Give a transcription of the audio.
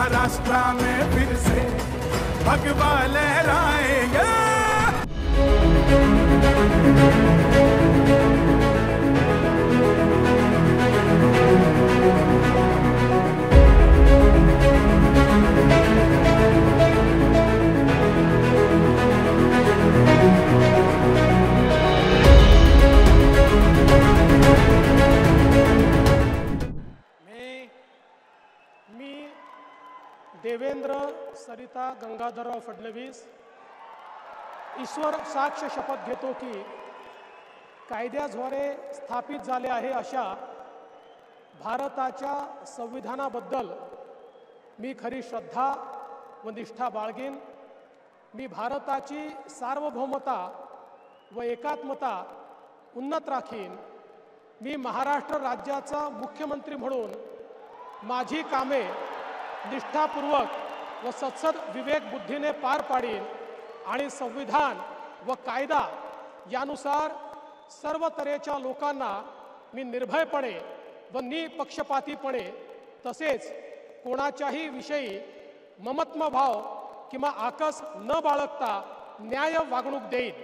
महाराष्ट्र में फिर से भगवा लहराएंगे। देवेंद्र सरिता गंगाधरराव फडणवीस ईश्वर साक्ष शपथ घेतो की कायद्याद्वारे स्थापित झाले आहे अशा भारताच्या संविधानाबद्दल मी खरी श्रद्धा व निष्ठा बाळगीन। मी भारताची सार्वभौमता व एकात्मता उन्नत राखीन। मी महाराष्ट्र राज्याचा मुख्यमंत्री म्हणून माझी कामे निष्ठापूर्वक व सत्सद विवेक बुद्धीने पार पाडीन आणि संविधान व कायदा यानुसार सर्व तऱ्हेच्या लोकांना मी निर्भयपणे व निपक्षपातीपणे तसेच कोणाच्याही विषयी ममत्वभाव किंवा आकस न बाळगता न्याय वागणूक देईन।